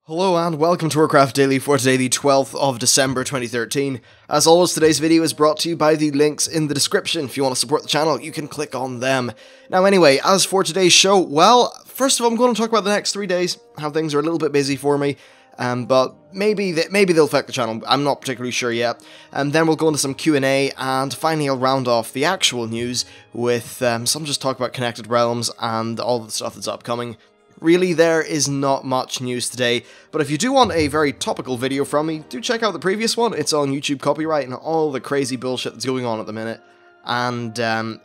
Hello and welcome to Warcraft Daily for today, the 12th of December 2013. As always, today's video is brought to you by the links in the description. If you want to support the channel, you can click on them. Now anyway, as for today's show, well, first of all I'm going to talk about the next 3 days, how things are a little bit busy for me, but maybe they'll affect the channel, I'm not particularly sure yet. And then we'll go into some Q&A, and finally I'll round off the actual news with some just talk about Connected Realms and all the stuff that's upcoming. Really, there is not much news today, but if you do want a very topical video from me, do check out the previous one. It's on YouTube copyright and all the crazy bullshit that's going on at the minute, and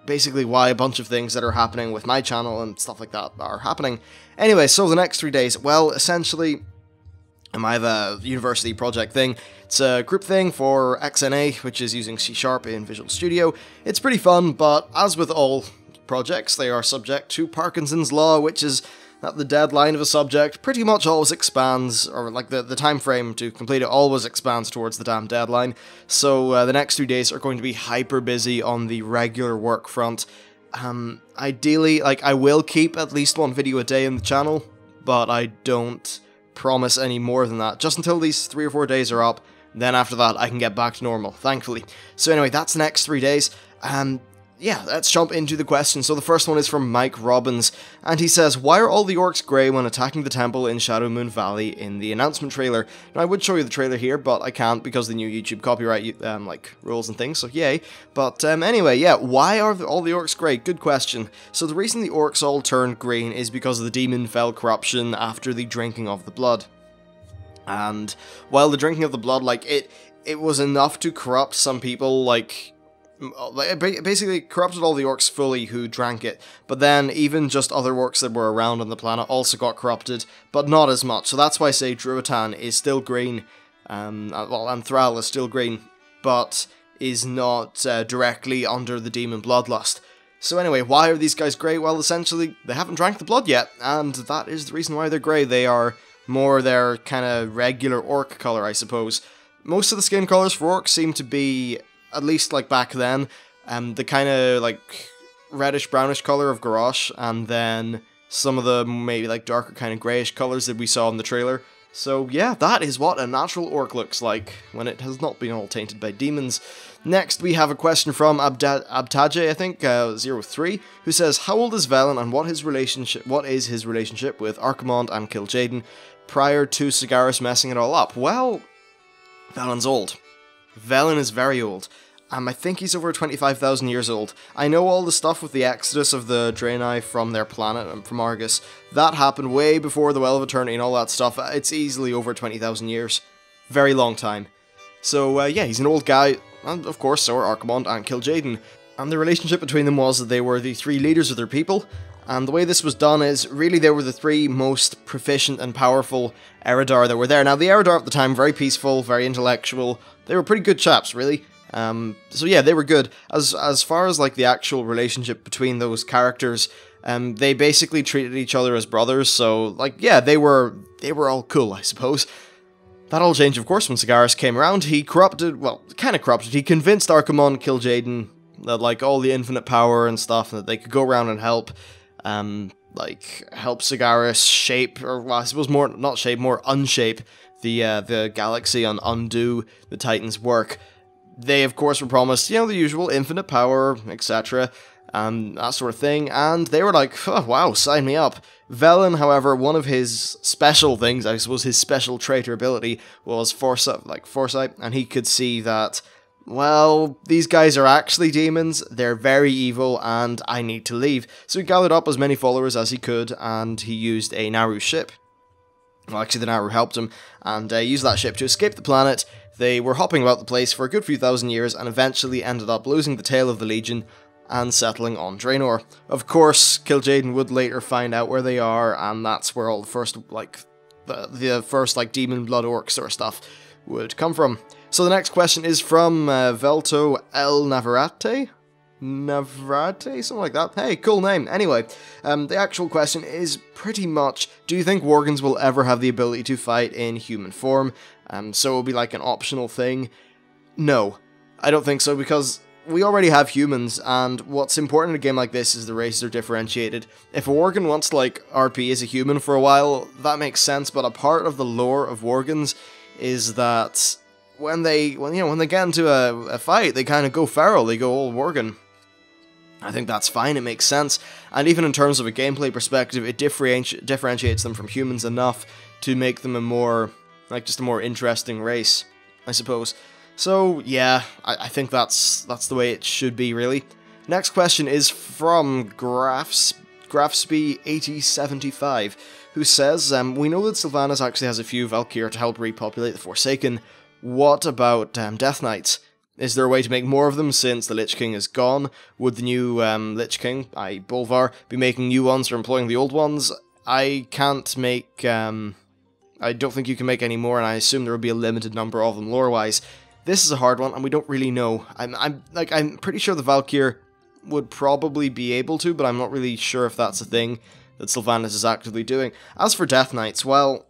basically why a bunch of things that are happening with my channel and stuff like that are happening. Anyway, so the next 3 days, well, essentially, I have a university project thing. It's a group thing for XNA, which is using C# in Visual Studio. It's pretty fun, but as with all projects, they are subject to Parkinson's Law, which is that the deadline of a subject pretty much always expands, or like the time frame to complete it always expands towards the damn deadline. So the next 3 days are going to be hyper busy on the regular work front. Ideally, like, I will keep at least one video a day in the channel, but I don't promise any more than that, just until these 3 or 4 days are up. Then after that I can get back to normal, thankfully. So anyway, that's the next 3 days. Yeah, let's jump into the questions. So the first one is from Mike Robbins, and he says, why are all the orcs grey when attacking the temple in Shadowmoon Valley in the announcement trailer? Now, I would show you the trailer here, but I can't because of the new YouTube copyright like rules and things, so yay. But anyway, yeah, why are all the orcs grey? Good question. So the reason the orcs all turned green is because of the demon fell corruption after the drinking of the blood. And while the drinking of the blood, like, it was enough to corrupt some people, like, it basically corrupted all the orcs fully who drank it, but then even just other orcs that were around on the planet also got corrupted, but not as much. So that's why I say Druitan is still green, well, and Thrall is still green, but is not directly under the demon bloodlust. So anyway, why are these guys grey? Well, essentially, they haven't drank the blood yet, and that is the reason why they're grey. They are more their kind of regular orc colour, I suppose. Most of the skin colours for orcs seem to be, at least like back then, the kind of like reddish-brownish colour of Garrosh, and then some of the maybe like darker kind of greyish colours that we saw in the trailer. So yeah, that is what a natural orc looks like when it has not been all tainted by demons. Next, we have a question from Abtaje, I think, 03, who says, how old is Velen and what is his relationship with Archimond and Kil'jaeden prior to Sagaris messing it all up? Well, Velen's old. Velen is very old. I think he's over 25,000 years old. I know all the stuff with the exodus of the Draenei from their planet and from Argh. That happened way before the Well of Eternity and all that stuff. It's easily over 20,000 years. Very long time. So yeah, he's an old guy, and of course so are Archimond and Kil'jaeden. And the relationship between them was that they were the 3 leaders of their people. And the way this was done is, really, they were the 3 most proficient and powerful Eredar that were there. Now, the Eredar at the time, very peaceful, very intellectual. They were pretty good chaps, really. So yeah, they were good. As far as, like, the actual relationship between those characters, they basically treated each other as brothers. So, like, yeah, they were all cool, I suppose. That all changed, of course, when Sagaris came around. He corrupted, well, kind of corrupted. He convinced Archimond, Kil'jaeden that, like, all the infinite power and stuff, that they could go around and help. Like, help Sagaris shape, or well, I suppose more, not shape, more unshape the galaxy and undo the Titans' work. They, of course, were promised, you know, the usual infinite power, etc., that sort of thing, and they were like, oh, wow, sign me up. Velen, however, one of his special things, I suppose his special trait or ability, was foresight, and he could see that, well, these guys are actually demons, they're very evil, and I need to leave. So he gathered up as many followers as he could, and he used a Naru ship. Well, actually, the Naru helped him, and used that ship to escape the planet. They were hopping about the place for a good few thousand years, and eventually ended up losing the tail of the Legion, and settling on Draenor. Of course, Kil'jaeden would later find out where they are, and that's where all the first, like, the first, like, demon blood orc sort of stuff would come from. So the next question is from Velto El Navarrete? Navrate? Something like that. Hey, cool name. Anyway, the actual question is pretty much, do you think Worgens will ever have the ability to fight in human form? So it'll be like an optional thing? No, I don't think so, because we already have humans, and what's important in a game like this is the races are differentiated. If a Worgen wants to, like, RP as a human for a while, that makes sense, but a part of the lore of Worgens is that when they get into a fight, they kind of go feral, they go all Worgen. I think that's fine, it makes sense, and even in terms of a gameplay perspective, it differentiates them from humans enough to make them a more, like, just a more interesting race, I suppose. So, yeah, I think that's the way it should be, really. Next question is from Grafsby8075, who says, we know that Slyvanas actually has a few Valkyr to help repopulate the Forsaken. What about Death Knights? Is there a way to make more of them since the Lich King is gone? Would the new Lich King, i.e. Bolvar, be making new ones or employing the old ones? I can't make, I don't think you can make any more, and I assume there will be a limited number of them lore-wise. This is a hard one, and we don't really know. I'm pretty sure the Valkyr would probably be able to, but I'm not really sure if that's a thing that Slyvanas is actively doing. As for Death Knights, well,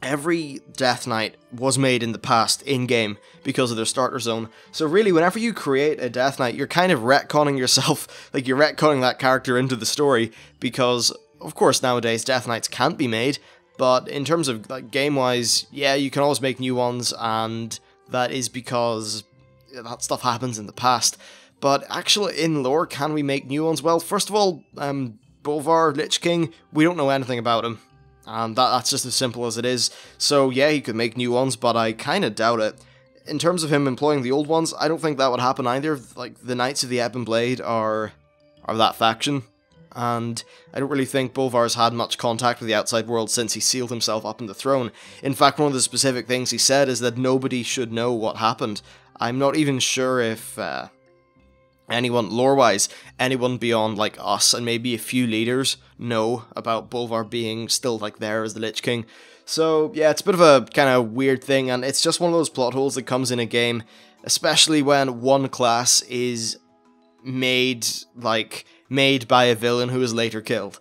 every Death Knight was made in the past, in-game, because of their starter zone. So really, whenever you create a Death Knight, you're kind of retconning yourself, like you're retconning that character into the story, because, of course, nowadays Death Knights can't be made, but in terms of, like, game-wise, yeah, you can always make new ones, and that is because that stuff happens in the past. But actually, in lore, can we make new ones? Well, first of all, Bolvar, Lich King, we don't know anything about him. That's just as simple as it is. So yeah, he could make new ones, but I kind of doubt it. In terms of him employing the old ones, I don't think that would happen either. Like, the Knights of the Ebon Blade are that faction. And I don't really think Bolvar's had much contact with the outside world since he sealed himself up in the throne. In fact, one of the specific things he said is that nobody should know what happened. I'm not even sure if anyone, lore-wise, anyone beyond, like, us and maybe a few leaders know about Bolvar being still, like, there as the Lich King. So, yeah, it's a bit of a kind of weird thing, and it's just one of those plot holes that comes in a game, especially when one class is made by a villain who is later killed.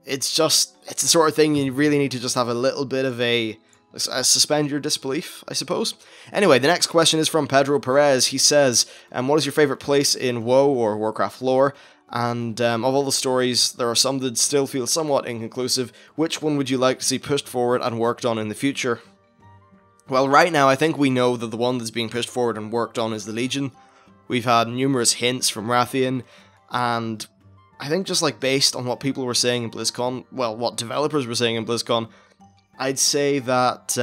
It's the sort of thing you really need to just have a little bit of a suspend your disbelief, I suppose. Anyway, the next question is from Pedro Perez. He says, what is your favourite place in WoW or Warcraft lore? And of all the stories, there are some that still feel somewhat inconclusive. Which one would you like to see pushed forward and worked on in the future? Well, right now, I think we know that the one that's being pushed forward and worked on is the Legion. We've had numerous hints from Rathian, and I think just, like, based on what people were saying in BlizzCon, well, what developers were saying in BlizzCon, I'd say that,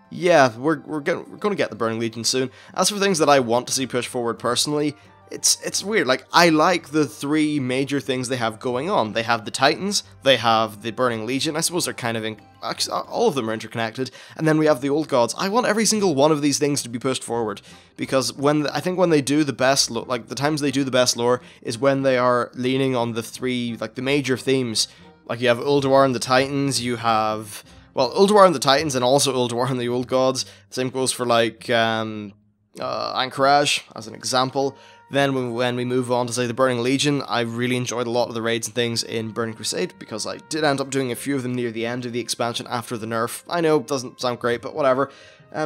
yeah, we're going to get the Burning Legion soon. As for things that I want to see pushed forward personally, it's weird. Like, I like the three major things they have going on. They have the Titans, they have the Burning Legion. I suppose they're kind of actually, all of them are interconnected. And then we have the Old Gods. I want every single one of these things to be pushed forward, because I think when they do the best, like, the times they do the best lore is when they are leaning on the three, like, the major themes. Like, you have Ulduar and the Titans, you have, well, Ulduar and the Titans, and also Ulduar and the Old Gods. Same goes for, like, Anchorage, as an example. Then when we move on to, say, the Burning Legion, I really enjoyed a lot of the raids and things in Burning Crusade, because I did end up doing a few of them near the end of the expansion after the nerf. I know, it doesn't sound great, but whatever.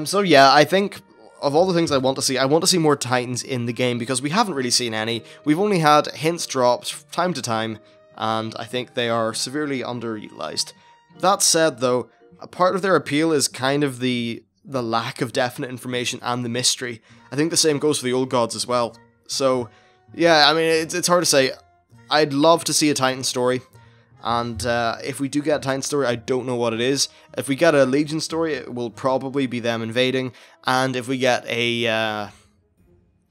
So yeah, I think of all the things I want to see more Titans in the game, because we haven't really seen any. We've only had hints dropped time to time, and I think they are severely underutilized. That said, though, a part of their appeal is kind of the lack of definite information and the mystery. I think the same goes for the Old Gods as well. So, yeah, I mean, it's hard to say. I'd love to see a Titan story, and if we do get a Titan story, I don't know what it is. If we get a Legion story, it will probably be them invading, and if we get an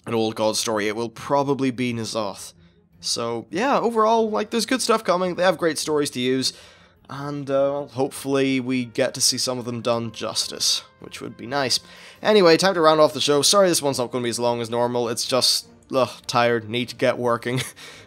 Old God story, it will probably be N'Zoth. So, yeah, overall, like, there's good stuff coming. They have great stories to use, and hopefully we get to see some of them done justice, which would be nice. Anyway, time to round off the show. Sorry this one's not going to be as long as normal. It's just, tired, need to get working.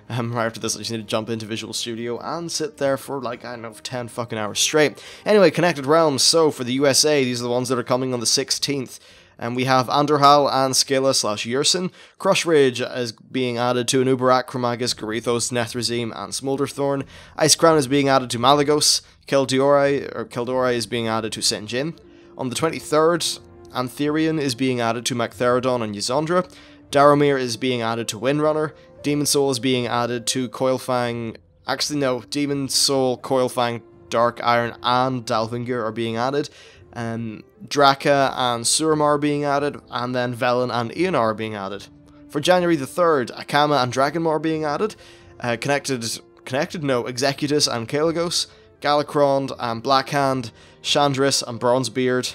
Right after this, I just need to jump into Visual Studio and sit there for, like, I don't know, 10 fucking hours straight. Anyway, Connected Realms. So, for the USA, these are the ones that are coming on the 16th. And we have Andorhal and Scala/Yersin. Crush Ridge is being added to Anubarak, Chromagus, Garithos, Nethrazim, and Smolderthorn. Ice Crown is being added to Malagos. Keldori is being added to Sinjin. On the 23rd, Antherion is being added to Mactherodon and Ysondra. Daromir is being added to Windrunner. Demon Soul is being added to Coilfang. Actually, no. Demon Soul, Coilfang, Dark Iron, and Dalvingir are being added. Draka and Suramar are being added. And then Velen and Eonar are being added. For January the 3rd, Akama and Dragonmaw are being added. Executus and Kalagos. Galakrond and Blackhand. Chandris and Bronzebeard.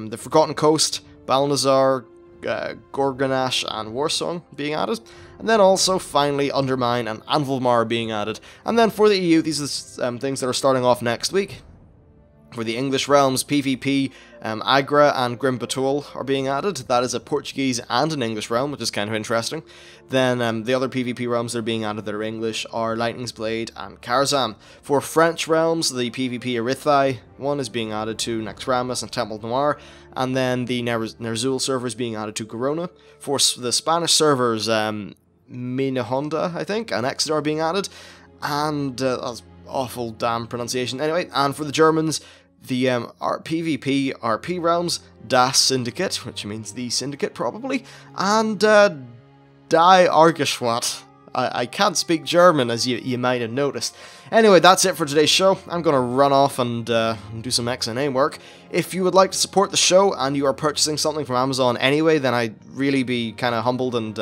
The Forgotten Coast, Balnazar, Gorgonash and Warsong being added. And then also, finally, Undermine and Anvilmar being added. And then for the EU, these are things that are starting off next week. For the English realms, PvP, Argh and Grim Patrol are being added. That is a Portuguese and an English realm, which is kind of interesting. Then the other PvP realms that are being added that are English are Lightning's Blade and Karazhan. For French realms, the PvP Erithai one is being added to Naxxramas and Temple Noir. And then the Ner'zhul server is being added to Garona. For the Spanish servers, Minahonda, I think, and Exeter are being added. And that's awful damn pronunciation. Anyway, and for the Germans, the PvP RP realms, Das Syndicate, which means the Syndicate probably, and Die Argeschwat. I can't speak German, as you might have noticed. Anyway, that's it for today's show. I'm going to run off and do some XNA work. If you would like to support the show and you are purchasing something from Amazon anyway, then I'd really be kind of humbled and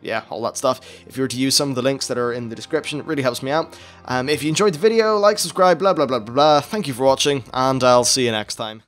yeah, all that stuff. If you were to use some of the links that are in the description, it really helps me out. If you enjoyed the video, like, subscribe, blah, blah, blah, blah, blah. Thank you for watching, and I'll see you next time.